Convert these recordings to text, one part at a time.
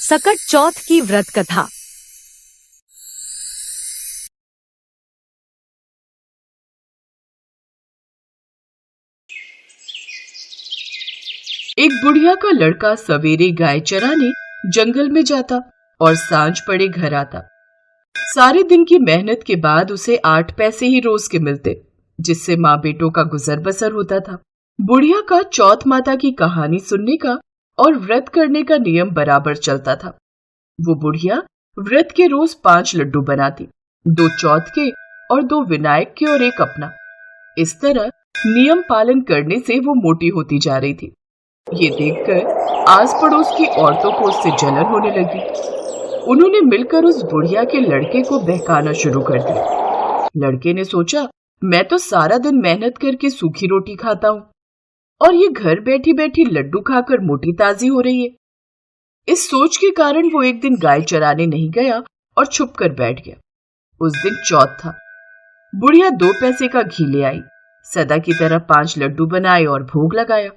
सकट चौथ की व्रत कथा। एक बुढ़िया का लड़का सवेरे गाय चराने जंगल में जाता और सांझ पड़े घर आता। सारे दिन की मेहनत के बाद उसे 8 पैसे ही रोज के मिलते, जिससे माँ बेटों का गुजर बसर होता था। बुढ़िया का चौथ माता की कहानी सुनने का और व्रत करने का नियम बराबर चलता था। वो बुढ़िया व्रत के रोज 5 लड्डू बनाती, 2 चौथ के और 2 विनायक के और 1 अपना। इस तरह नियम पालन करने से वो मोटी होती जा रही थी। ये देखकर आस पड़ोस की औरतों को उससे जलन होने लगी। उन्होंने मिलकर उस बुढ़िया के लड़के को बहकाना शुरू कर दिया। लड़के ने सोचा, मैं तो सारा दिन मेहनत करके सूखी रोटी खाता हूँ और ये घर बैठी बैठी लड्डू खाकर मोटी ताजी हो रही है। इस सोच के कारण वो एक दिन गाय चराने नहीं गया और छुप कर बैठ गया। उस दिन चौथ था। बुढ़िया 2 पैसे का घी ले आई, सदा की तरह 5 लड्डू बनाए और भोग लगाया।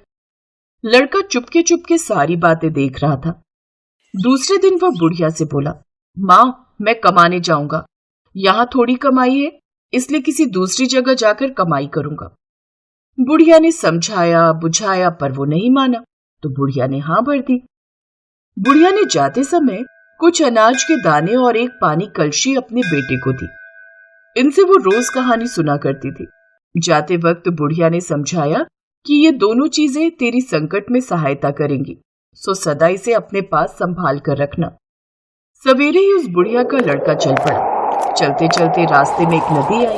लड़का चुपके चुपके सारी बातें देख रहा था। दूसरे दिन वह बुढ़िया से बोला, माँ, मैं कमाने जाऊंगा। यहाँ थोड़ी कमाई है, इसलिए किसी दूसरी जगह जाकर कमाई करूंगा। बुढ़िया ने समझाया बुझाया पर वो नहीं माना, तो बुढ़िया ने हाँ भर दी। बुढ़िया ने जाते समय कुछ अनाज के दाने और एक पानी कलशी अपने बेटे को दी। इनसे वो रोज कहानी सुना करती थी। जाते वक्त बुढ़िया ने समझाया कि ये दोनों चीजें तेरी संकट में सहायता करेंगी, सो सदा इसे अपने पास संभाल कर रखना। सवेरे ही उस बुढ़िया का लड़का चल पड़ा। चलते चलते रास्ते में एक नदी आई।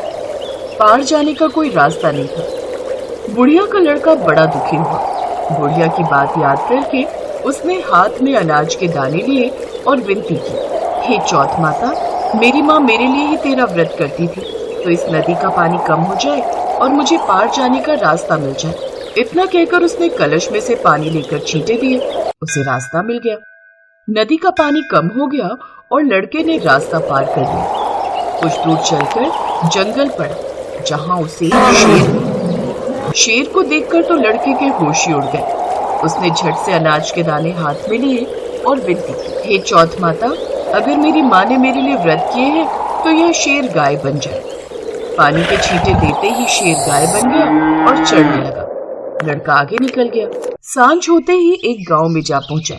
पार जाने का कोई रास्ता नहीं था। बुढ़िया का लड़का बड़ा दुखी हुआ। बुढ़िया की बात याद करके उसने हाथ में अनाज के दाने लिए और विनती की, हे चौथ माता, मेरी माँ मेरे लिए ही तेरा व्रत करती थी, तो इस नदी का पानी कम हो जाए और मुझे पार जाने का रास्ता मिल जाए। इतना कहकर उसने कलश में से पानी लेकर छींटे दिए। उसे रास्ता मिल गया। नदी का पानी कम हो गया और लड़के ने रास्ता पार कर लिया। कुछ दूर चलकर जंगल पड़ा, जहां उसे शेर को देखकर तो लड़के के होश ही उड़ गए। उसने झट से अनाज के दाने हाथ में लिए और विनती की, हे चौथ माता, अगर मेरी माँ ने मेरे लिए व्रत किए हैं तो यह शेर गाय बन जाए। पानी के छींटे देते ही शेर गाय बन गया और चढ़ने लगा। लड़का आगे निकल गया। सांझ होते ही एक गांव में जा पहुंचा।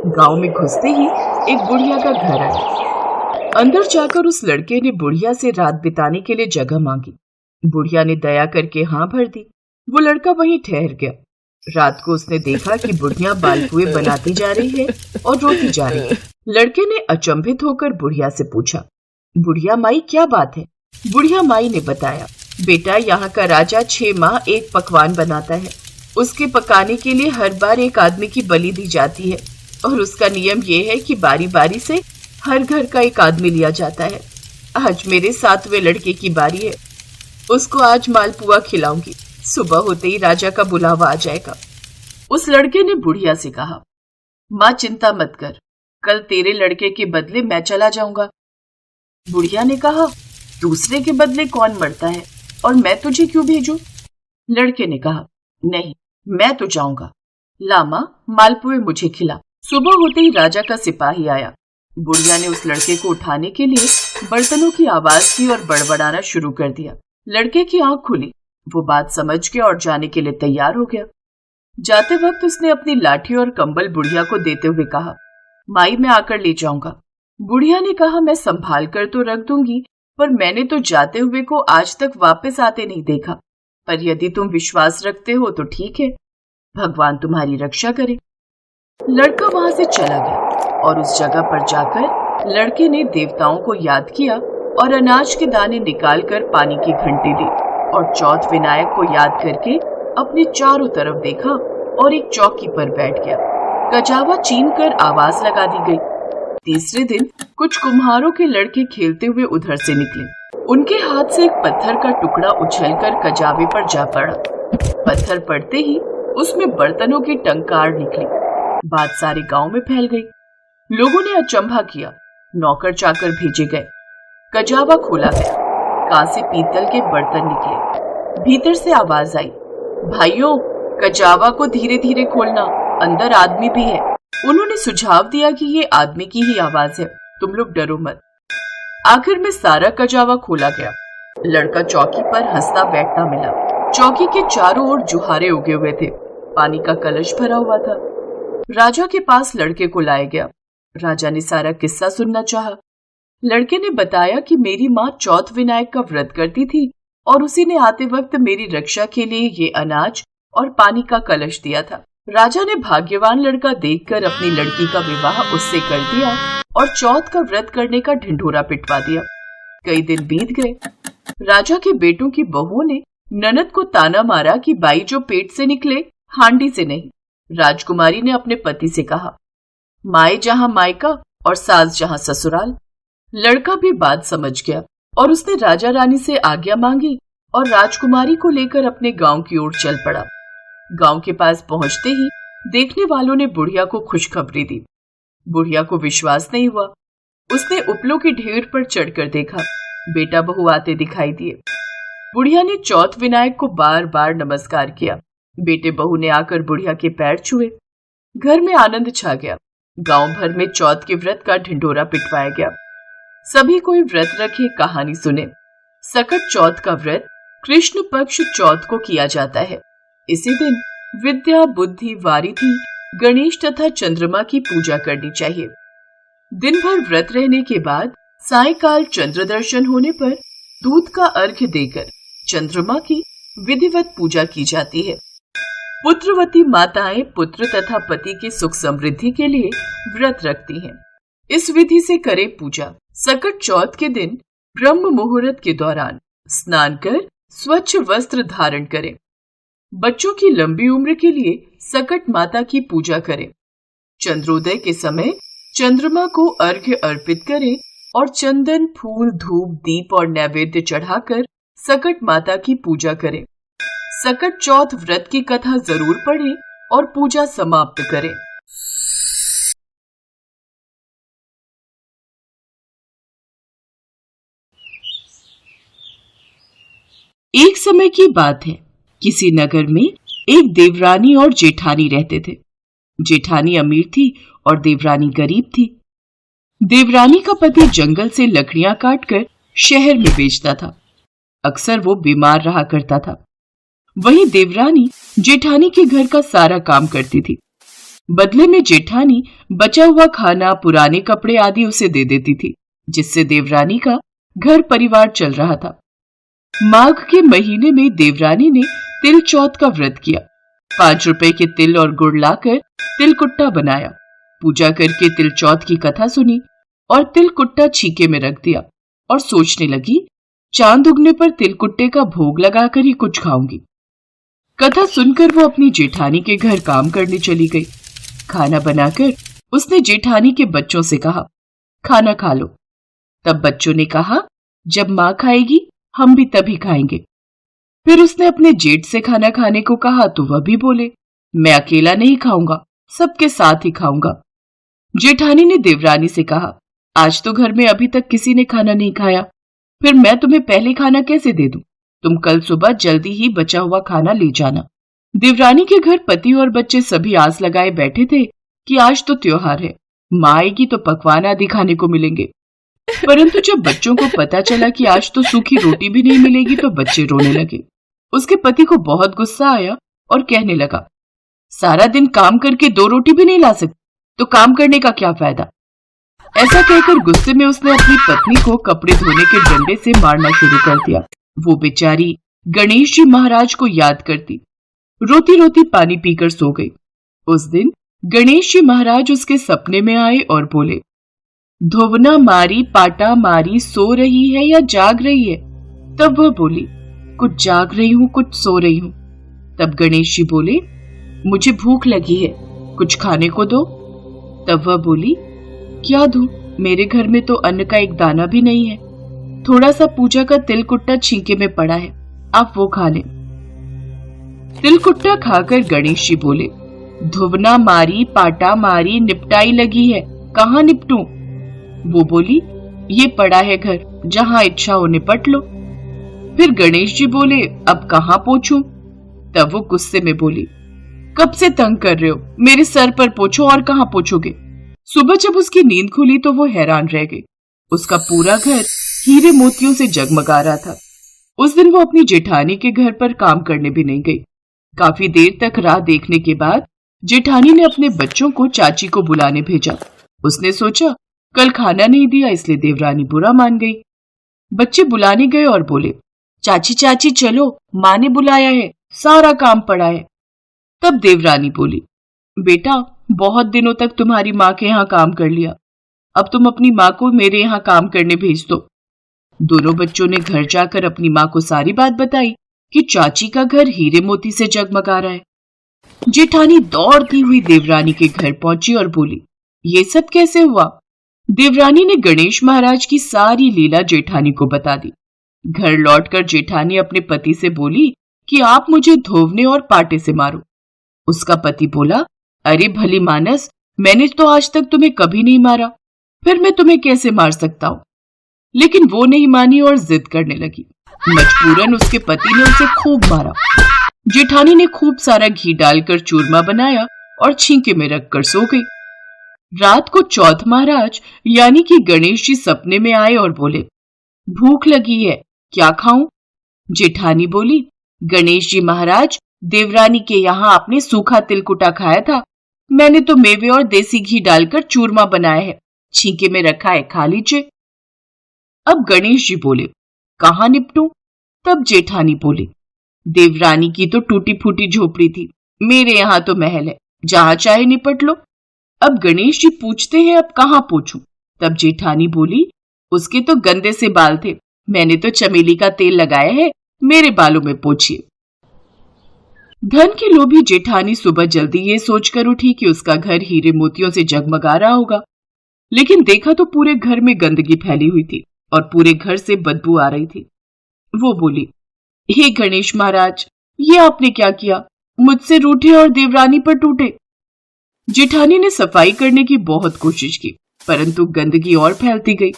गांव में घुसते ही एक बुढ़िया का घर आया। अंदर जाकर उस लड़के ने बुढ़िया से रात बिताने के लिए जगह मांगी। बुढ़िया ने दया करके हाँ भर दी। वो लड़का वहीं ठहर गया। रात को उसने देखा कि बुढ़िया मालपुए बनाती जा रही है और रोती जा रही है। लड़के ने अचंभित होकर बुढ़िया से पूछा, बुढ़िया माई, क्या बात है? बुढ़िया माई ने बताया, बेटा, यहाँ का राजा 6 माह एक पकवान बनाता है। उसके पकाने के लिए हर बार एक आदमी की बलि दी जाती है और उसका नियम ये है कि बारी बारी से हर घर का एक आदमी लिया जाता है। आज मेरे 7वें लड़के की बारी है। उसको आज मालपुआ खिलाऊंगी। सुबह होते ही राजा का बुलावा आ जाएगा। उस लड़के ने बुढ़िया से कहा, माँ, चिंता मत कर, कल तेरे लड़के के बदले मैं चला जाऊंगा। बुढ़िया ने कहा, दूसरे के बदले कौन मरता है और मैं तुझे क्यों भेजूं? लड़के ने कहा, नहीं, मैं तो जाऊंगा। ला माँ, मालपुए मुझे खिला। सुबह होते ही राजा का सिपाही आया। बुढ़िया ने उस लड़के को उठाने के लिए बर्तनों की आवाज की और बड़बड़ाना शुरू कर दिया। लड़के की आंख खुली। वो बात समझ गया और जाने के लिए तैयार हो गया। जाते वक्त उसने अपनी लाठी और कंबल बुढ़िया को देते हुए कहा, माई, मैं आकर ले जाऊंगा। बुढ़िया ने कहा, मैं संभाल कर तो रख दूंगी, पर मैंने तो जाते हुए को आज तक वापस आते नहीं देखा। पर यदि तुम विश्वास रखते हो तो ठीक है, भगवान तुम्हारी रक्षा करे। लड़का वहां से चला गया और उस जगह पर जाकर लड़के ने देवताओं को याद किया और अनाज के दाने निकालकर पानी की घंटी दी और चौथ विनायक को याद करके अपने चारों तरफ देखा और एक चौकी पर बैठ गया। कजावा चीन कर आवाज लगा दी गई। तीसरे दिन कुछ कुम्हारों के लड़के खेलते हुए उधर से निकले। उनके हाथ से एक पत्थर का टुकड़ा उछलकर कजावे पर जा पड़ा। पत्थर पड़ते ही उसमें बर्तनों की टंकार निकली। बात सारे गांव में फैल गई। लोगों ने अचंभा किया। नौकर चाकर भेजे गए। कजावा खोला गया। कांसे पीतल के बर्तन निकले। भीतर से आवाज आई, भाइयों, कजावा को धीरे धीरे खोलना, अंदर आदमी भी है। उन्होंने सुझाव दिया कि ये आदमी की ही आवाज है, तुम लोग डरो मत। आखिर में सारा कजावा खोला गया। लड़का चौकी पर हंसता बैठता मिला। चौकी के चारों ओर जुहारे उगे हुए थे। पानी का कलश भरा हुआ था। राजा के पास लड़के को लाया गया। राजा ने सारा किस्सा सुनना चाहा। लड़के ने बताया कि मेरी माँ चौथ विनायक का व्रत करती थी और उसी ने आते वक्त मेरी रक्षा के लिए ये अनाज और पानी का कलश दिया था। राजा ने भाग्यवान लड़का देखकर अपनी लड़की का विवाह उससे कर दिया और चौथ का व्रत करने का ढिंढोरा पिटवा दिया। कई दिन बीत गए। राजा के बेटों की बहुओं ने ननद को ताना मारा कि बाई जो पेट से निकले हांडी से नहीं। राजकुमारी ने अपने पति से कहा, माए जहां मायका और सास जहां ससुराल। लड़का भी बात समझ गया और उसने राजा रानी से आज्ञा मांगी और राजकुमारी को लेकर अपने गांव की ओर चल पड़ा। गांव के पास पहुंचते ही देखने वालों ने बुढ़िया को खुशखबरी दी। बुढ़िया को विश्वास नहीं हुआ। उसने उपलों के ढेर पर चढ़कर देखा। बेटा बहू आते दिखाई दिए। बुढ़िया ने चौथ विनायक को बार बार नमस्कार किया। बेटे बहू ने आकर बुढ़िया के पैर छुए। घर में आनंद छा गया। गांव भर में चौथ के व्रत का ढिंढोरा पिटवाया गया। सभी कोई व्रत रखे कहानी सुने। सकट चौथ का व्रत कृष्ण पक्ष चौथ को किया जाता है। इसी दिन विद्या, बुद्धि, वारिधि, गणेश तथा चंद्रमा की पूजा करनी चाहिए। दिन भर व्रत रहने के बाद सायंकाल चंद्र दर्शन होने पर दूध का अर्घ्य देकर चंद्रमा की विधिवत पूजा की जाती है। पुत्रवती माताएं पुत्र तथा पति के सुख समृद्धि के लिए व्रत रखती हैं। इस विधि से करें पूजा। सकट चौथ के दिन ब्रह्म मुहूर्त के दौरान स्नान कर स्वच्छ वस्त्र धारण करें। बच्चों की लंबी उम्र के लिए सकट माता की पूजा करें। चंद्रोदय के समय चंद्रमा को अर्घ्य अर्पित करें और चंदन, फूल, धूप, दीप और नैवेद्य चढ़ाकर सकट माता की पूजा करें। सकट चौथ व्रत की कथा जरूर पढ़ें और पूजा समाप्त करें। एक समय की बात है। किसी नगर में एक देवरानी और जेठानी रहते थे। जेठानी अमीर थी और देवरानी गरीब थी। देवरानी का पति जंगल से लकड़ियां काटकर शहर में बेचता था। अक्सर वो बीमार रहा करता था। वहीं देवरानी जेठानी के घर का सारा काम करती थी। बदले में जेठानी बचा हुआ खाना, पुराने कपड़े आदि उसे दे देती थी, जिससे देवरानी का घर परिवार चल रहा था। माघ के महीने में देवरानी ने तिल चौथ का व्रत किया। 5 रुपए के तिल और गुड़ लाकर तिलकुट्टा बनाया। पूजा करके तिल चौथ की कथा सुनी और तिलकुट्टा छीके में रख दिया और सोचने लगी, चांद उगने पर तिलकुट्टे का भोग लगाकर ही कुछ खाऊंगी। कथा सुनकर वो अपनी जेठानी के घर काम करने चली गई। खाना बनाकर उसने जेठानी के बच्चों से कहा, खाना खा लो। तब बच्चों ने कहा, जब माँ खाएगी हम भी तभी खाएंगे। फिर उसने अपने जेठ से खाना खाने को कहा तो वह भी बोले, मैं अकेला नहीं खाऊंगा, सबके साथ ही खाऊंगा। जेठानी ने देवरानी से कहा, आज तो घर में अभी तक किसी ने खाना नहीं खाया, फिर मैं तुम्हें पहले खाना कैसे दे दूं? तुम कल सुबह जल्दी ही बचा हुआ खाना ले जाना। देवरानी के घर पति और बच्चे सभी आस लगाए बैठे थे कि आज तो त्योहार है, माँ आएगी तो पकवान आदि खाने को मिलेंगे। परंतु जब बच्चों को पता चला कि आज तो सूखी रोटी भी नहीं मिलेगी तो बच्चे रोने लगे। उसके पति को बहुत गुस्सा आया और कहने लगा, सारा दिन काम करके 2 रोटी भी नहीं ला सकते तो काम करने का क्या फायदा। ऐसा कहकर गुस्से में उसने अपनी पत्नी को कपड़े धोने के डंडे से मारना शुरू कर दिया। वो बेचारी गणेश जी महाराज को याद करती रोती रोती पानी पीकर सो गई। उस दिन गणेश जी महाराज उसके सपने में आए और बोले, धोवना मारी पाटा मारी, सो रही है या जाग रही है? तब वह बोली, कुछ जाग रही हूँ कुछ सो रही हूँ। तब गणेश जी बोले, मुझे भूख लगी है, कुछ खाने को दो। तब वह बोली, क्या दूं? मेरे घर में तो अन्न का एक दाना भी नहीं है। थोड़ा सा पूजा का तिलकुट्टा छींके में पड़ा है, आप वो खा लें। तिलकुट्टा खाकर गणेश जी बोले, धुवना मारी पाटा मारी, निपटाई लगी है, कहाँ निपटूं? वो बोली, ये पड़ा है घर, जहां इच्छा हो निपट लो। फिर गणेश जी बोले, अब कहाँ पोछूं? तब वो गुस्से में बोली, कब से तंग कर रहे हो? मेरे सर पर पोछो और कहाँ पोछोगे? सुबह जब उसकी नींद खुली तो वो हैरान रह गई। उसका पूरा घर हीरे मोतियों से जगमगा रहा था। उस दिन वो अपनी जेठानी के घर पर काम करने भी नहीं गई। काफी देर तक राह देखने के बाद जेठानी ने अपने बच्चों को चाची को बुलाने भेजा। उसने सोचा कल खाना नहीं दिया इसलिए देवरानी बुरा मान गई। बच्चे बुलाने गए और बोले, चाची चाची चलो, माँ ने बुलाया है, सारा काम पड़ा है। तब देवरानी बोली, बेटा बहुत दिनों तक तुम्हारी माँ के यहाँ काम कर लिया, अब तुम अपनी माँ को मेरे यहाँ काम करने भेज दो। दोनों बच्चों ने घर जाकर अपनी माँ को सारी बात बताई कि चाची का घर हीरे मोती से जगमगा रहा है। जेठानी दौड़ती हुई देवरानी के घर पहुंची और बोली, ये सब कैसे हुआ? देवरानी ने गणेश महाराज की सारी लीला जेठानी को बता दी। घर लौटकर जेठानी अपने पति से बोली कि आप मुझे धोवने और पाटे से मारो। उसका पति बोला, अरे भली मानस, मैंने तो आज तक तुम्हें कभी नहीं मारा, फिर मैं तुम्हें कैसे मार सकता हूं? लेकिन वो नहीं मानी और जिद करने लगी। मजबूरन उसके पति ने उसे खूब मारा। जेठानी ने खूब सारा घी डालकर चूरमा बनाया और छींके में रखकर सो गई। रात को चौथ महाराज यानी कि गणेश जी सपने में आए और बोले, भूख लगी है, क्या खाऊं? जेठानी बोली, गणेश जी महाराज, देवरानी के यहाँ आपने सूखा तिलकुटा खाया था, मैंने तो मेवे और देसी घी डालकर चूरमा बनाया है, छींके में रखा है, खा लीजिए। अब गणेश जी बोले, कहाँ निपटूं? तब जेठानी बोली, देवरानी की तो टूटी फूटी झोपड़ी थी, मेरे यहाँ तो महल है, जहां चाहे निपट लो। अब गणेश जी पूछते हैं अब कहाँ पूछूं? तब जेठानी बोली, उसके तो गंदे से बाल थे, मैंने तो चमेली का तेल लगाया है, मेरे बालों में पोछिए। धन की लोभी जेठानी सुबह जल्दी ये सोचकर उठी कि उसका घर हीरे मोतियों से जगमगा रहा होगा, लेकिन देखा तो पूरे घर में गंदगी फैली हुई थी और पूरे घर से बदबू आ रही थी। वो बोली, हे गणेश महाराज, ये आपने क्या किया? मुझसे रूठे और देवरानी पर टूटे। जेठानी ने सफाई करने की बहुत कोशिश की, परंतु गंदगी और फैलती गई।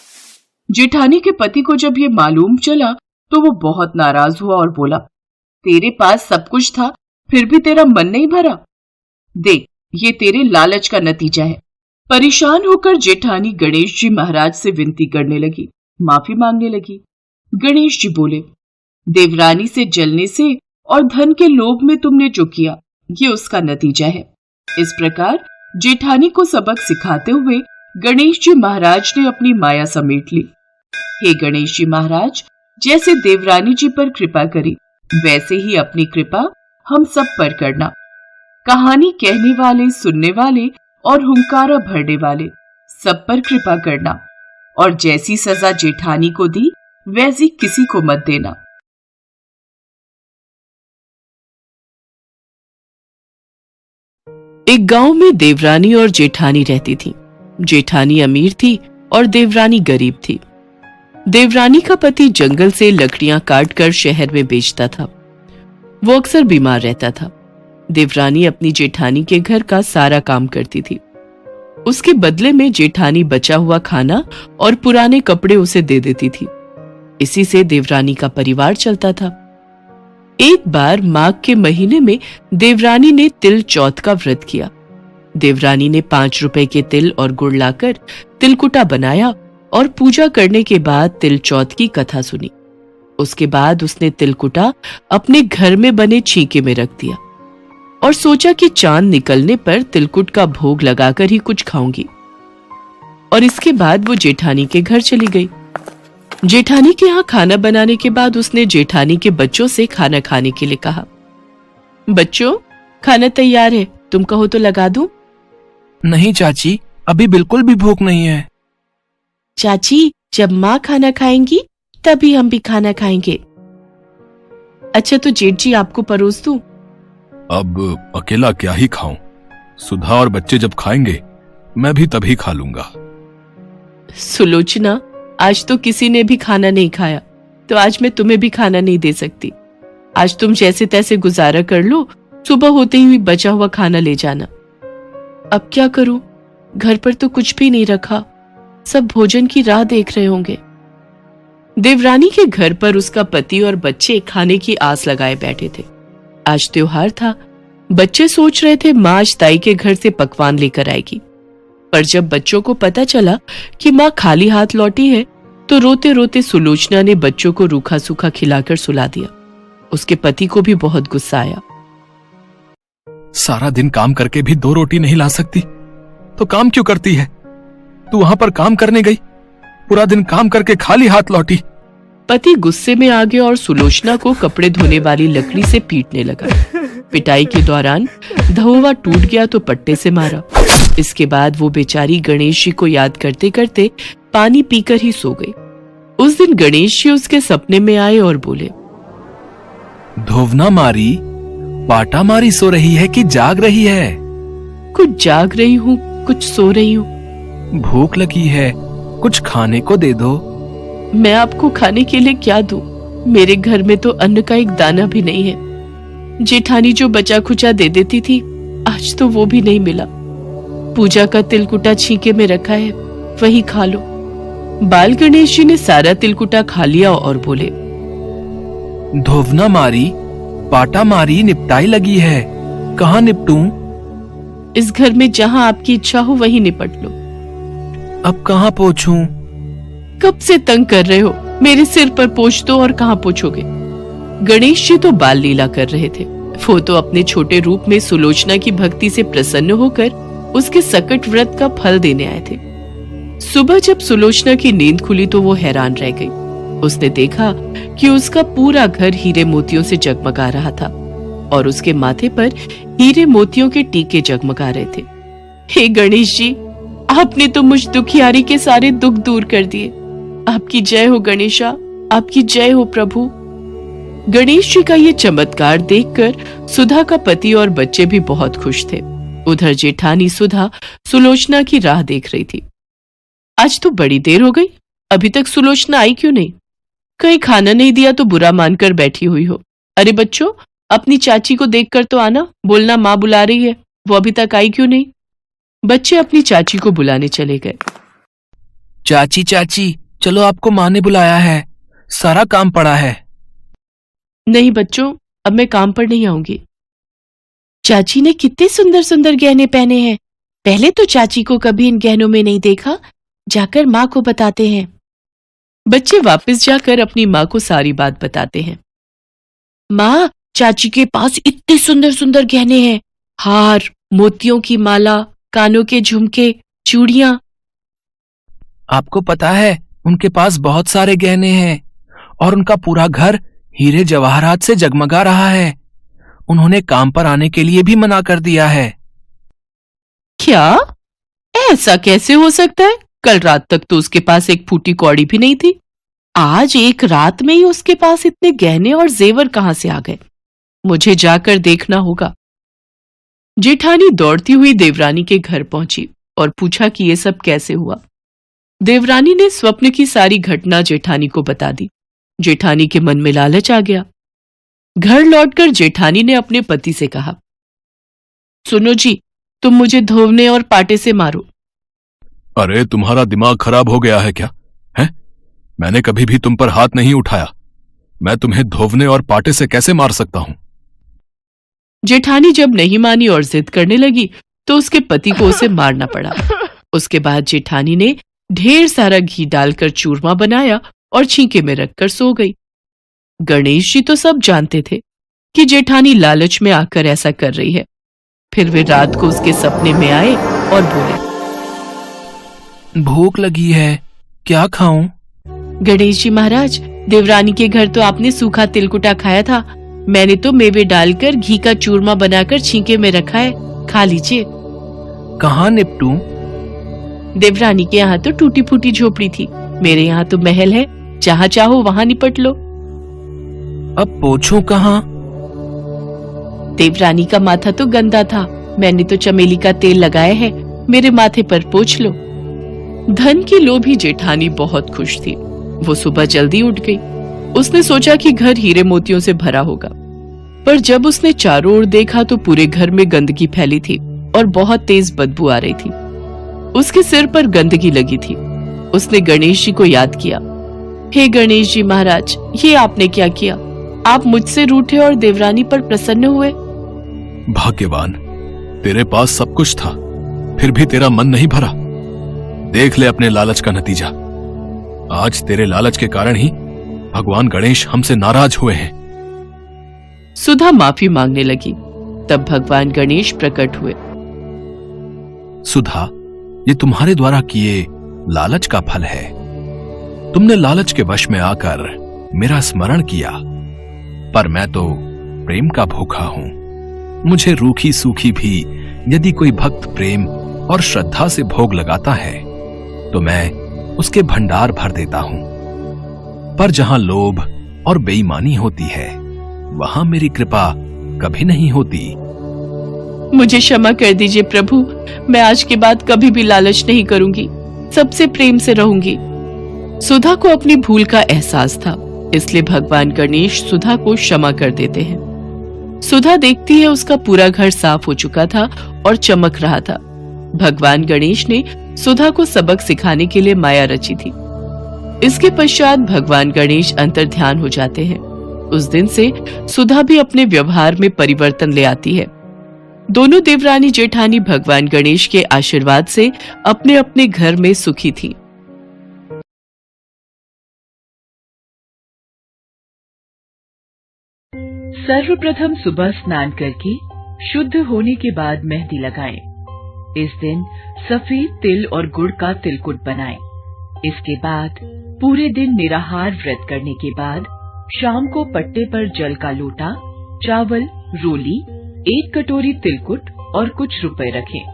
जेठानी के पति को जब ये मालूम चला तो वो बहुत नाराज हुआ और बोला, तेरे पास सब कुछ था, फिर भी तेरा मन नहीं भरा? देख, ये तेरे लालच का नतीजा है। परेशान होकर जेठानी गणेश जी महाराज से विनती करने लगी, माफी मांगने लगी। गणेश जी बोले, देवरानी से जलने से और धन के लोभ में तुमने जो किया, ये उसका नतीजा है। इस प्रकार जेठानी को सबक सिखाते हुए गणेश जी महाराज ने अपनी माया समेट ली। हे गणेश जी महाराज, जैसे देवरानी जी पर कृपा करी, वैसे ही अपनी कृपा हम सब पर करना। कहानी कहने वाले, सुनने वाले और हुंकारा भरने वाले सब पर कृपा करना, और जैसी सजा जेठानी को दी वैसी किसी को मत देना। एक गांव में देवरानी और जेठानी रहती थी। जेठानी अमीर थी और देवरानी गरीब थी। देवरानी का पति जंगल से लकड़ियां काटकर शहर में बेचता था। वो अक्सर बीमार रहता था। देवरानी अपनी जेठानी के घर का सारा काम करती थी। उसके बदले में जेठानी बचा हुआ खाना और पुराने कपड़े उसे दे देती थी। इसी से देवरानी का परिवार चलता था। एक बार माघ के महीने में देवरानी ने तिल चौथ का व्रत किया। देवरानी ने 5 रुपए के तिल और गुड़ लाकर तिलकुटा बनाया और पूजा करने के बाद तिल चौथ की कथा सुनी। उसके बाद उसने तिलकुटा अपने घर में बने छींके में रख दिया और सोचा कि चांद निकलने पर तिलकुट का भोग लगाकर ही कुछ खाऊंगी। और इसके बाद वो जेठानी के घर चली गई। जेठानी के यहाँ खाना बनाने के बाद उसने जेठानी के बच्चों से खाना खाने के लिए कहा, बच्चों, खाना तैयार है, तुम कहो तो लगा दूं? नहीं चाची, अभी बिल्कुल भी भूख नहीं है। चाची, जब माँ खाना खाएंगी तभी हम भी खाना खाएंगे। अच्छा तो जेठ जी आपको परोस दूं? अब अकेला क्या ही खाऊं? सुधा और बच्चे जब खाएंगे मैं भी तभी खा लूंगा। सुलोचना, आज तो किसी ने भी खाना नहीं खाया, तो आज मैं तुम्हें भी खाना नहीं दे सकती। आज तुम जैसे तैसे गुजारा कर लो, सुबह होते ही बचा हुआ खाना ले जाना। अब क्या करूं, घर पर तो कुछ भी नहीं रखा, सब भोजन की राह देख रहे होंगे। देवरानी के घर पर उसका पति और बच्चे खाने की आस लगाए बैठे थे। आज त्योहार था, बच्चे सोच रहे थे माँ आज ताई के घर से पकवान लेकर आएगी, पर जब बच्चों को पता चला कि माँ खाली हाथ लौटी है तो रोते रोते सुलोचना ने बच्चों को रूखा सूखा खिलाकर सुला दिया। उसके पति को भी बहुत गुस्सा आया। सारा दिन काम करके भी 2 रोटी नहीं ला सकती तो काम क्यों करती है? तू वहां पर काम करने गई, पूरा दिन काम करके खाली हाथ लौटी। पति गुस्से में आ गया और सुलोचना को कपड़े धोने वाली लकड़ी से पीटने लगा। पिटाई के दौरान धौवा टूट गया तो पट्टे से मारा। इसके बाद वो बेचारी गणेश जी को याद करते करते पानी पीकर ही सो गई। उस दिन गणेश जी उसके सपने में आए और बोले, धोवना मारी पाटा मारी सो रही है कि जाग रही है? कुछ जाग रही हूँ, कुछ सो रही हूँ। भूख लगी है, कुछ खाने को दे दो। मैं आपको खाने के लिए क्या दूं? मेरे घर में तो अन्न का एक दाना भी नहीं है। जेठानी जो बचा खुचा दे देती थी, आज तो वो भी नहीं मिला। पूजा का तिलकुटा छींके में रखा है, वही खा लो। बाल गणेश जी ने सारा तिलकुटा खा लिया और बोले, धोवना मारी पाटा मारी निपटाई लगी है, कहाँ निपटूं? इस घर में जहाँ आपकी इच्छा हो वही निपट लो। अब कहाँ पोछूं? कब से तंग कर रहे हो? मेरे सिर पर पोंछ दो। और कहाँ पोछोगे? गणेश जी तो बाल लीला कर रहे थे। वो तो अपने छोटे रूप में सुलोचना की भक्ति से प्रसन्न होकर उसके सकट व्रत का फल देने आए थे। सुबह जब सुलोचना की नींद खुली तो वो हैरान रह गई। उसने देखा कि उसका पूरा घर हीरे मोतियों से जगमगा रहा था और उसके माथे पर हीरे मोतियों के टीके जगमगा रहे थे। हे गणेश जी, आपने तो मुझ दुखियारी के सारे दुख दूर कर दिए। आपकी जय हो गणेशा, आपकी जय हो प्रभु। गणेश जी का ये चमत्कार देखकर सुधा का पति और बच्चे भी बहुत खुश थे। उधर जेठानी सुधा सुलोचना की राह देख रही थी। आज तो बड़ी देर हो गई, अभी तक सुलोचना आई क्यों नहीं? कहीं खाना नहीं दिया तो बुरा मानकर बैठी हुई हो। अरे बच्चों, अपनी चाची को देखकर तो आना, बोलना माँ बुला रही है, वो अभी तक आई क्यों नहीं? बच्चे अपनी चाची को बुलाने चले गए। चाची चाची, चलो आपको माँ ने बुलाया है, सारा काम पड़ा है। नहीं बच्चों, अब मैं काम पर नहीं आऊंगी। चाची ने कितने सुंदर सुंदर गहने पहने हैं। पहले तो चाची को कभी इन गहनों में नहीं देखा, जाकर माँ को बताते हैं। बच्चे वापस जाकर अपनी माँ को सारी बात बताते हैं। माँ, चाची के पास इतने सुंदर सुंदर गहने हैं, हार, मोतियों की माला, कानों के झुमके, चूड़ियां। आपको पता है उनके पास बहुत सारे गहने हैं और उनका पूरा घर हीरे जवाहरात से जगमगा रहा है। उन्होंने काम पर आने के लिए भी मना कर दिया है। क्या? ऐसा कैसे हो सकता है? कल रात तक तो उसके पास एक फूटी कौड़ी भी नहीं थी। आज एक रात में ही उसके पास इतने गहने और जेवर कहां से आ गए? मुझे जाकर देखना होगा। जेठानी दौड़ती हुई देवरानी के घर पहुंची और पूछा कि ये सब कैसे हुआ। देवरानी ने स्वप्न की सारी घटना जेठानी को बता दी। जेठानी के मन में लालच आ गया। घर लौटकर जेठानी ने अपने पति से कहा, सुनो जी, तुम मुझे धोवने और पाटे से मारो। अरे तुम्हारा दिमाग खराब हो गया है क्या? है? मैंने कभी भी तुम पर हाथ नहीं उठाया। मैं तुम्हें धोवने और पाटे से कैसे मार सकता हूं? जेठानी जब नहीं मानी और जिद करने लगी तो उसके पति को उसे मारना पड़ा। उसके बाद जेठानी ने ढेर सारा घी डालकर चूरमा बनाया और छींके में रखकर सो गई। गणेश जी तो सब जानते थे कि जेठानी लालच में आकर ऐसा कर रही है। फिर वे रात को उसके सपने में आए और बोले, भूख लगी है, क्या खाऊं? गणेश जी महाराज, देवरानी के घर तो आपने सूखा तिलकुटा खाया था। मैंने तो मेवे डालकर घी का चूरमा बनाकर छींके में रखा है, खा लीजिए। कहाँ निपटूं? देवरानी के यहाँ तो टूटी फूटी झोपड़ी थी, मेरे यहाँ तो महल है, जहाँ चाहो वहाँ निपट लो। अब पोछूं कहाँ? देवरानी का माथा तो गंदा था, मैंने तो चमेली का तेल लगाया है, मेरे माथे पर पोंछ लो। धन की लोभी जेठानी बहुत खुश थी। वो सुबह जल्दी उठ गई। उसने सोचा कि घर हीरे मोतियों से भरा होगा, पर जब उसने चारों ओर देखा तो पूरे घर में गंदगी फैली थी और बहुत तेज बदबू आ रही थी। उसके सिर पर गंदगी लगी थी। उसने गणेश जी को याद किया। हे गणेश जी महाराज, ये आपने क्या किया? आप मुझसे रूठे और देवरानी पर प्रसन्न हुए। भाग्यवान, तेरे पास सब कुछ था, फिर भी तेरा मन नहीं भरा। देख ले अपने लालच का नतीजा। आज तेरे लालच के कारण ही भगवान गणेश हमसे नाराज हुए हैं। सुधा माफी मांगने लगी। तब भगवान गणेश प्रकट हुए। सुधा, ये तुम्हारे द्वारा किए लालच का फल है। तुमने लालच के वश में आकर मेरा स्मरण किया, पर मैं तो प्रेम का भूखा हूं। मुझे रूखी सूखी भी यदि कोई भक्त प्रेम और श्रद्धा से भोग लगाता है तो मैं उसके भंडार भर देता हूं। पर जहां लोभ और बेईमानी होती है वहां मेरी कृपा कभी नहीं होती। मुझे क्षमा कर दीजिए प्रभु, मैं आज के बाद कभी भी लालच नहीं करूंगी, सबसे प्रेम से रहूंगी। सुधा को अपनी भूल का एहसास था, इसलिए भगवान गणेश सुधा को क्षमा कर देते हैं। सुधा देखती है उसका पूरा घर साफ हो चुका था और चमक रहा था। भगवान गणेश ने सुधा को सबक सिखाने के लिए माया रची थी। इसके पश्चात भगवान गणेश अंतर्ध्यान हो जाते हैं। उस दिन से सुधा भी अपने व्यवहार में परिवर्तन ले आती है। दोनों देवरानी जेठानी भगवान गणेश के आशीर्वाद से अपने अपने घर में सुखी थी। सर्वप्रथम सुबह स्नान करके शुद्ध होने के बाद मेहंदी लगाएं। इस दिन सफेद तिल और गुड़ का तिलकुट बनाएं। इसके बाद पूरे दिन निराहार व्रत करने के बाद शाम को पट्टे पर जल का लोटा, चावल, रोली, 1 कटोरी तिलकुट और कुछ रुपए रखें।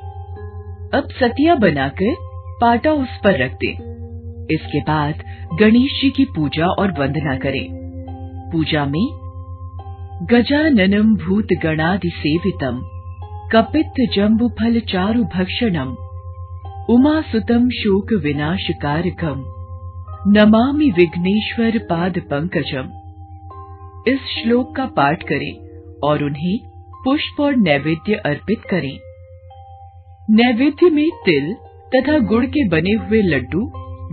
अब सतिया बनाकर पाटा उस पर रख दें। इसके बाद गणेश जी की पूजा और वंदना करें। पूजा में गजाननम भूत गणादि सेवितम कपित्थ जम्बु फल चारु भक्षणम उमासुतम शोक विनाशकारकम नमामि विघ्नेश्वर पाद पंकजम। इस श्लोक का पाठ करें और उन्हें पुष्प और नैवेद्य अर्पित करें। नैवेद्य में तिल तथा गुड़ के बने हुए लड्डू,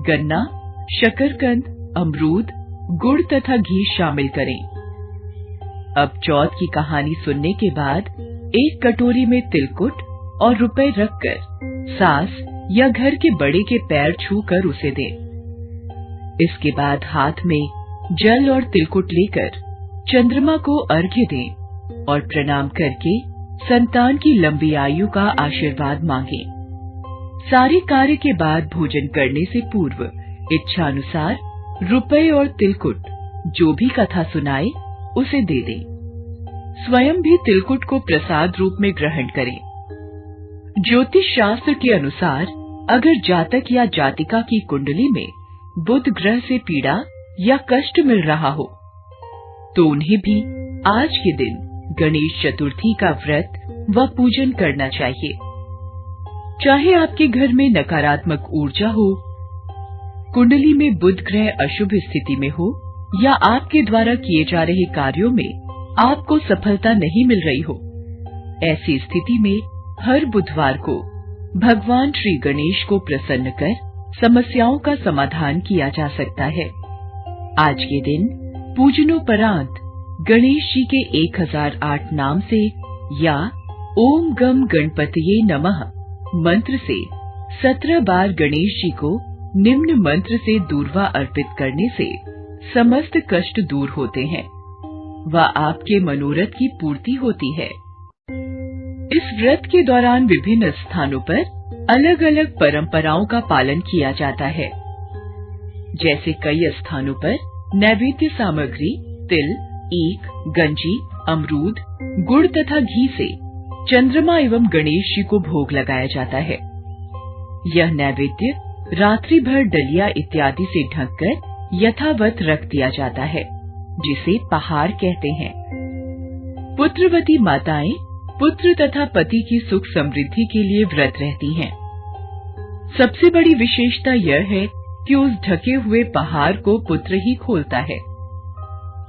गन्ना, शकरकंद, अमरूद, गुड़ तथा घी शामिल करें। अब चौथ की कहानी सुनने के बाद 1 कटोरी में तिलकुट और रुपए रखकर सास या घर के बड़े के पैर छूकर उसे दें। इसके बाद हाथ में जल और तिलकुट लेकर चंद्रमा को अर्घ्य दें और प्रणाम करके संतान की लंबी आयु का आशीर्वाद मांगें। सारे कार्य के बाद भोजन करने से पूर्व इच्छा अनुसार रुपए और तिलकुट जो भी कथा सुनाए उसे दे दें। स्वयं भी तिलकुट को प्रसाद रूप में ग्रहण करें। ज्योतिष शास्त्र के अनुसार अगर जातक या जातिका की कुंडली में बुध ग्रह से पीड़ा या कष्ट मिल रहा हो तो उन्हें भी आज के दिन गणेश चतुर्थी का व्रत व पूजन करना चाहिए। चाहे आपके घर में नकारात्मक ऊर्जा हो, कुंडली में बुध ग्रह अशुभ स्थिति में हो या आपके द्वारा किए जा रहे कार्यों में आपको सफलता नहीं मिल रही हो, ऐसी स्थिति में हर बुधवार को भगवान श्री गणेश को प्रसन्न कर समस्याओं का समाधान किया जा सकता है। आज के दिन पूजनोपरांत गणेश जी के 1008 नाम से या ओम गम गणपतये नमः मंत्र से 17 बार गणेश जी को निम्न मंत्र से दूर्वा अर्पित करने से समस्त कष्ट दूर होते हैं व आपके मनोरथ की पूर्ति होती है। इस व्रत के दौरान विभिन्न स्थानों पर अलग अलग परंपराओं का पालन किया जाता है। जैसे कई स्थानों पर नैवेद्य सामग्री तिल, ईख, गंजी, अमरूद, गुड़ तथा घी से चंद्रमा एवं गणेश जी को भोग लगाया जाता है। यह नैवेद्य रात्रि भर डलिया इत्यादि से ढककर यथावत रख दिया जाता है, जिसे पहाड़ कहते हैं। पुत्रवती माताएं पुत्र तथा पति की सुख समृद्धि के लिए व्रत रहती हैं। सबसे बड़ी विशेषता यह है कि उस ढके हुए पहाड़ को पुत्र ही खोलता है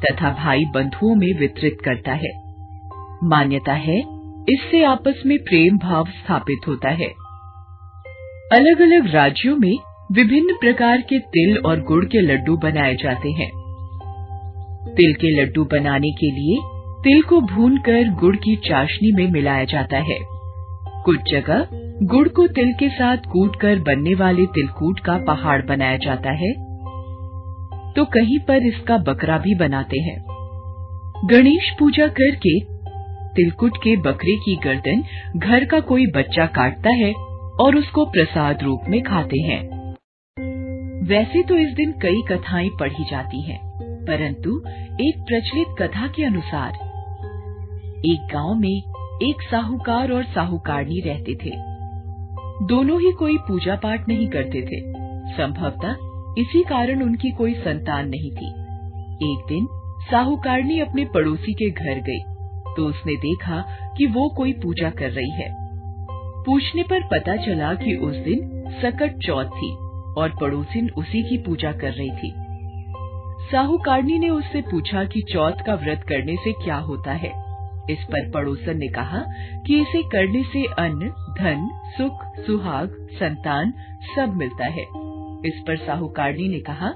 तथा भाई बंधुओं में वितरित करता है। मान्यता है इससे आपस में प्रेम भाव स्थापित होता है। अलग अलग राज्यों में विभिन्न प्रकार के तिल और गुड़ के लड्डू बनाए जाते हैं। तिल के लड्डू बनाने के लिए तिल को भूनकर गुड़ की चाशनी में मिलाया जाता है। कुछ जगह गुड़ को तिल के साथ कूटकर बनने वाले तिलकूट का पहाड़ बनाया जाता है, तो कहीं पर इसका बकरा भी बनाते हैं। गणेश पूजा करके तिलकुट के बकरे की गर्दन घर का कोई बच्चा काटता है और उसको प्रसाद रूप में खाते हैं। वैसे तो इस दिन कई कथाएं पढ़ी जाती हैं, परंतु एक प्रचलित कथा के अनुसार एक गांव में एक साहूकार और साहूकारनी रहते थे। दोनों ही कोई पूजा पाठ नहीं करते थे। संभवतः इसी कारण उनकी कोई संतान नहीं थी। एक दिन साहूकारनी अपने पड़ोसी के घर गई तो उसने देखा कि वो कोई पूजा कर रही है। पूछने पर पता चला कि उस दिन सकट चौथ थी और पड़ोसिन उसी की पूजा कर रही थी। साहूकारनी ने उससे पूछा कि चौथ का व्रत करने से क्या होता है। इस पर पड़ोसन ने कहा कि इसे करने से अन्न, धन, सुख, सुहाग, संतान सब मिलता है। इस पर साहूकारनी ने कहा,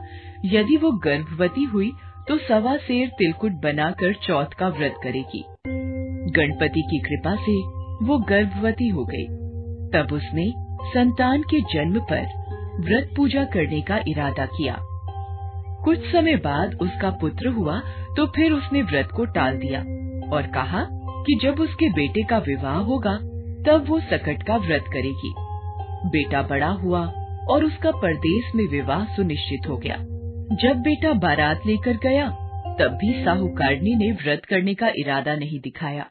यदि वो गर्भवती हुई तो 1.25 सेर तिलकुट बनाकर चौथ का व्रत करेगी। गणपति की कृपा से वो गर्भवती हो गई। तब उसने संतान के जन्म पर व्रत पूजा करने का इरादा किया। कुछ समय बाद उसका पुत्र हुआ तो फिर उसने व्रत को टाल दिया और कहा कि जब उसके बेटे का विवाह होगा तब वो सकट का व्रत करेगी। बेटा बड़ा हुआ और उसका परदेश में विवाह सुनिश्चित हो गया। जब बेटा बारात लेकर गया तब भी साहूकारनी ने व्रत करने का इरादा नहीं दिखाया।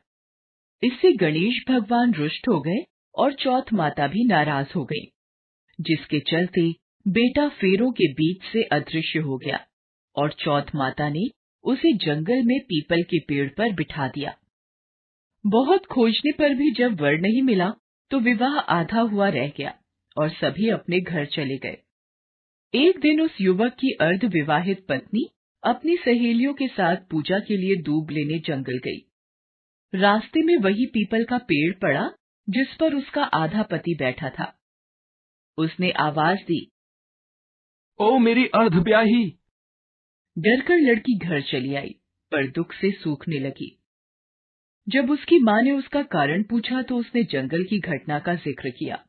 इससे गणेश भगवान रुष्ट हो गए और चौथ माता भी नाराज हो गई, जिसके चलते बेटा फेरों के बीच से अदृश्य हो गया और चौथ माता ने उसे जंगल में पीपल के पेड़ पर बिठा दिया। बहुत खोजने पर भी जब वर नहीं मिला तो विवाह आधा हुआ रह गया और सभी अपने घर चले गए। एक दिन उस युवक की अर्ध विवाहित पत्नी अपनी सहेलियों के साथ पूजा के लिए दूब लेने जंगल गई। रास्ते में वही पीपल का पेड़ पड़ा जिस पर उसका आधा पति बैठा था। उसने आवाज दी, ओ मेरी अर्धब्याही। डरकर लड़की घर चली आई, पर दुख से सूखने लगी। जब उसकी माँ ने उसका कारण पूछा तो उसने जंगल की घटना का जिक्र किया।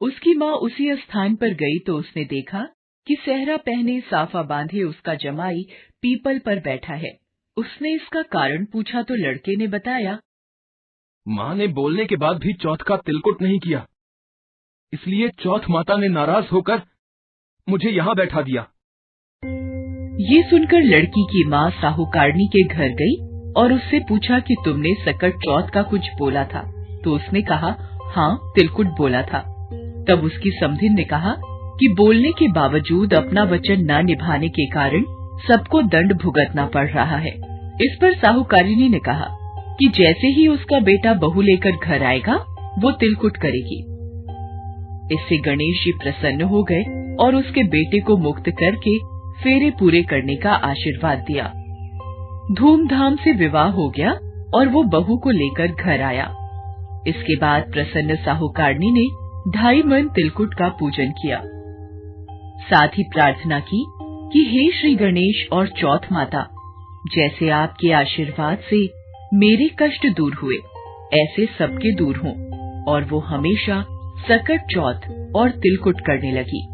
उसकी माँ उसी स्थान पर गई तो उसने देखा कि सेहरा पहने साफा बांधे उसका जमाई पीपल पर बैठा है। उसने इसका कारण पूछा तो लड़के ने बताया, माँ ने बोलने के बाद भी चौथ का तिलकुट नहीं किया, इसलिए चौथ माता ने नाराज होकर मुझे यहाँ बैठा दिया। ये सुनकर लड़की की माँ साहूकारनी के घर गई और उससे पूछा कि तुमने सकट चौथ का कुछ बोला था। तो उसने कहा, हाँ, तिलकुट बोला था। तब उसकी समधिन ने कहा कि बोलने के बावजूद अपना वचन न निभाने के कारण सबको दंड भुगतना पड़ रहा है। इस पर साहूकारिनी ने कहा कि जैसे ही उसका बेटा बहू लेकर घर आएगा वो तिलकुट करेगी। इससे गणेश जी प्रसन्न हो गए और उसके बेटे को मुक्त करके फेरे पूरे करने का आशीर्वाद दिया। धूमधाम से विवाह हो गया और वो बहू को लेकर घर आया। इसके बाद प्रसन्न साहूकारनी ने 2.5 मन तिलकुट का पूजन किया। साथ ही प्रार्थना की कि हे श्री गणेश और चौथ माता, जैसे आपके आशीर्वाद से मेरे कष्ट दूर हुए ऐसे सबके दूर हों और वो हमेशा सकट चौथ और तिलकुट करने लगी।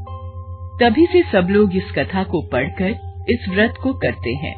तभी से सब लोग इस कथा को पढ़कर इस व्रत को करते हैं।